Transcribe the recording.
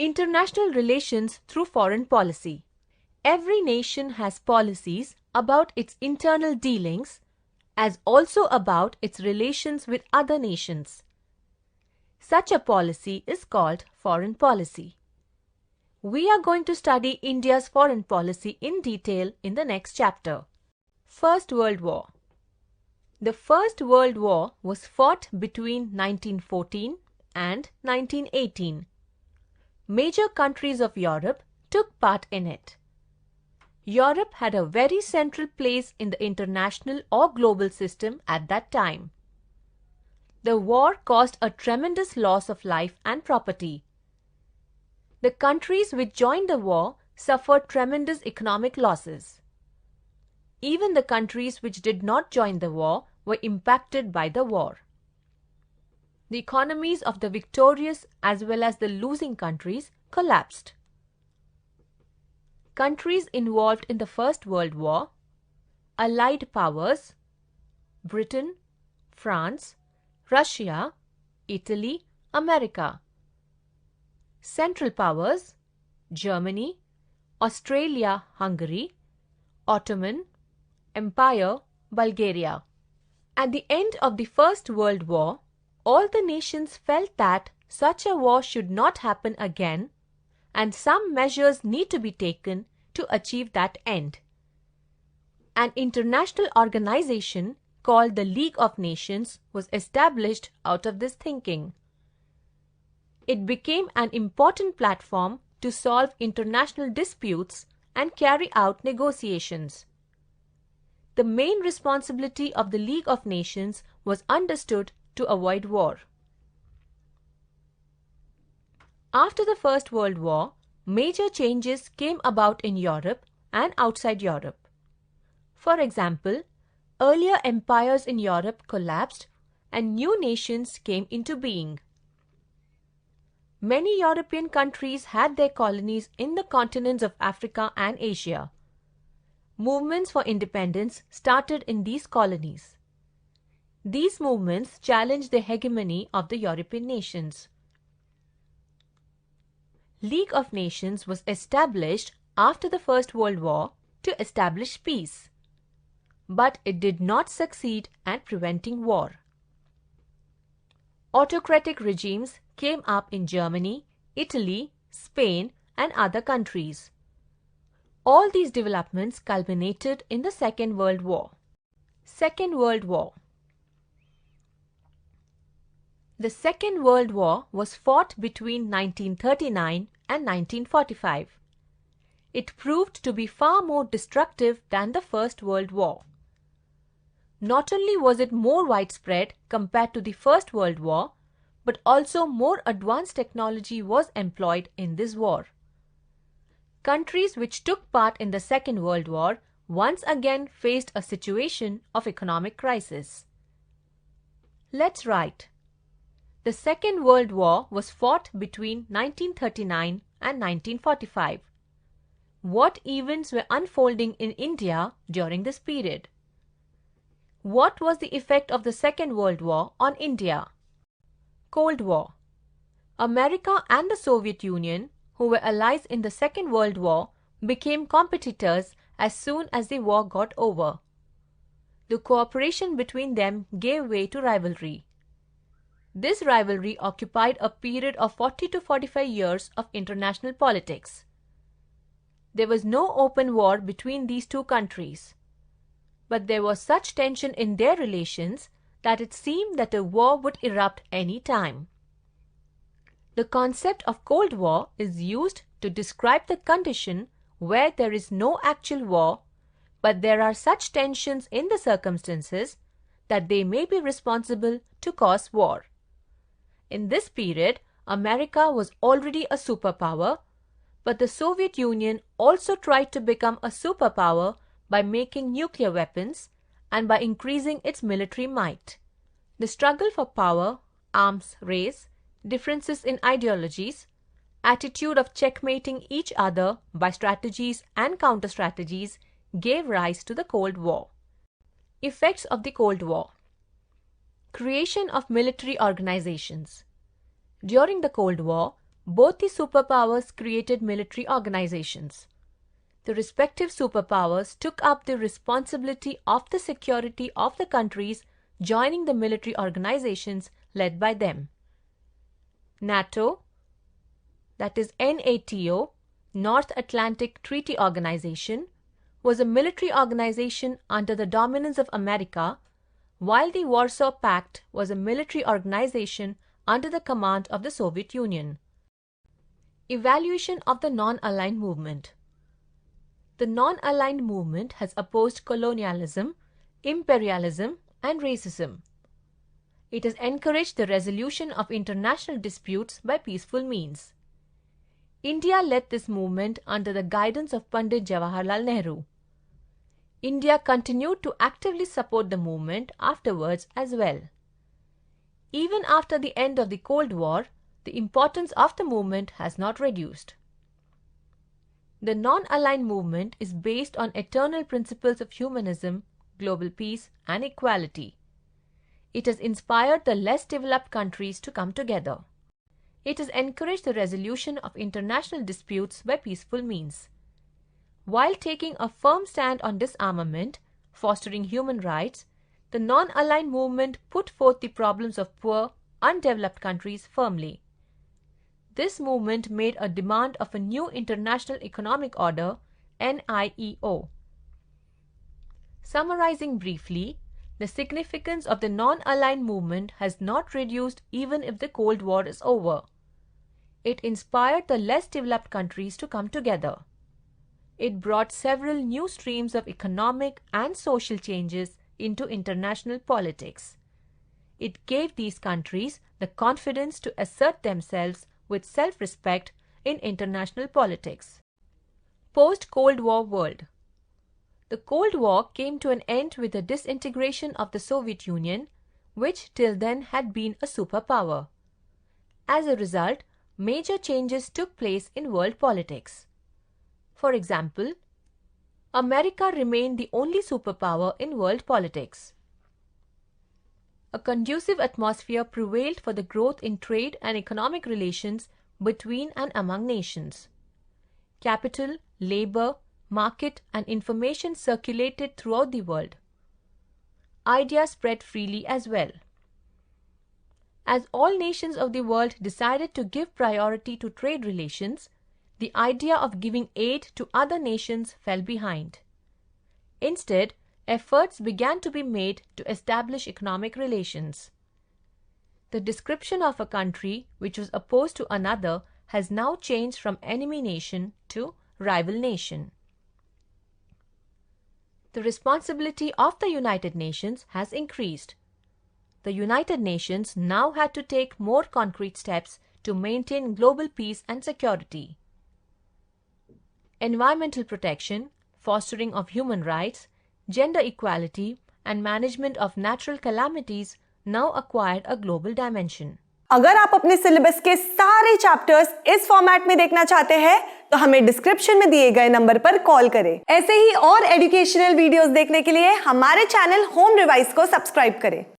International relations through foreign policy. Every nation has policies about its internal dealings as also about its relations with other nations. Such a policy is called foreign policy. We are going to study India's foreign policy in detail in the next chapter. First World War. The First World War was fought between 1914 and 1918. Major countries of Europe took part in it. Europe had a very central place in the international or global system at that time. The war caused a tremendous loss of life and property. The countries which joined the war suffered tremendous economic losses. Even the countries which did not join the war were impacted by the war. The economies of the victorious as well as the losing countries collapsed. Countries involved in the First World War: Allied powers, Britain, France, Russia, Italy, America. Central powers: Germany, Australia, Hungary, Ottoman Empire, Bulgaria. At the end of the First World War, all the nations felt that such a war should not happen again, and some measures need to be taken to achieve that end. An international organization called the League of Nations was established out of this thinking. It became an important platform to solve international disputes and carry out negotiations. The main responsibility of the League of Nations was understood to avoid war. After the First World War, major changes came about in Europe and outside Europe. For example, earlier empires in Europe collapsed and new nations came into being. Many European countries had their colonies in the continents of Africa and Asia. Movements for independence started in these colonies. These movements challenged the hegemony of the European nations. League of Nations was established after the First World War to establish peace, but it did not succeed at preventing war. Autocratic regimes came up in Germany, Italy, Spain, and other countries. All these developments culminated in the Second World War. Second World War. The Second World War was fought between 1939 and 1945. It proved to be far more destructive than the First World War. Not only was it more widespread compared to the First World War, but also more advanced technology was employed in this war. Countries which took part in the Second World War once again faced a situation of economic crisis. Let's write. The Second World War was fought between 1939 and 1945. What events were unfolding in India during this period? What was the effect of the Second World War on India? Cold War. America and the Soviet Union, who were allies in the Second World War, became competitors as soon as the war got over. The cooperation between them gave way to rivalry. This rivalry occupied a period of 40 to 45 years of international politics. There was no open war between these two countries, but there was such tension in their relations that it seemed that a war would erupt any time. The concept of Cold War is used to describe the condition where there is no actual war, but there are such tensions in the circumstances that they may be responsible to cause war. In this period, America was already a superpower, but the Soviet Union also tried to become a superpower by making nuclear weapons and by increasing its military might. The struggle for power, arms race, differences in ideologies, attitude of checkmating each other by strategies and counter-strategies gave rise to the Cold War. Effects of the Cold War. Creation of military organizations. During the Cold War, Both the superpowers created military organizations. The respective superpowers took up the responsibility of the security of the countries joining the military organizations led by them. NATO, that is NATO, North Atlantic Treaty Organization, was a military organization under the dominance of America, while the Warsaw Pact was a military organization under the command of the Soviet Union. Evaluation of the non-aligned movement. The non-aligned movement has opposed colonialism, imperialism, and racism. It has encouraged the resolution of international disputes by peaceful means. India led this movement under the guidance of Pandit Jawaharlal Nehru. India continued to actively support the movement afterwards as well. Even after the end of the Cold War, the importance of the movement has not reduced. The non-aligned movement is based on eternal principles of humanism, global peace, and equality. It has inspired the less developed countries to come together. It has encouraged the resolution of international disputes by peaceful means. While taking a firm stand on disarmament, fostering human rights, the non-aligned movement put forth the problems of poor, undeveloped countries firmly. This movement made a demand of a new international economic order, NIEO. Summarizing briefly, the significance of the non-aligned movement has not reduced even if the Cold War is over. It inspired the less developed countries to come together. It brought several new streams of economic and social changes into international politics. It gave these countries the confidence to assert themselves with self-respect in international politics. Post-Cold War world. The Cold War came to an end with the disintegration of the Soviet Union, which till then had been a superpower. As a result, major changes took place in world politics. For example, America remained the only superpower in world politics. A conducive atmosphere prevailed for the growth in trade and economic relations between and among nations. Capital, labor, market, and information circulated throughout the world. Ideas spread freely as well. As all nations of the world decided to give priority to trade relations, the idea of giving aid to other nations fell behind. Instead, efforts began to be made to establish economic relations. The description of a country which was opposed to another has now changed from enemy nation to rival nation. The responsibility of the United Nations has increased. The United Nations now had to take more concrete steps to maintain global peace and security. Environmental protection, fostering of human rights, gender equality, and management of natural calamities now acquired a global dimension. अगर आप अपने syllabus के सारे chapters इस format में देखना चाहते हैं तो हमें डिस्क्रिप्शन में दिए गए नंबर पर कॉल करें। ऐसे ही और एजुकेशनल वीडियोस देखने के लिए हमारे चैनल होम रिवाइज को सब्सक्राइब करें।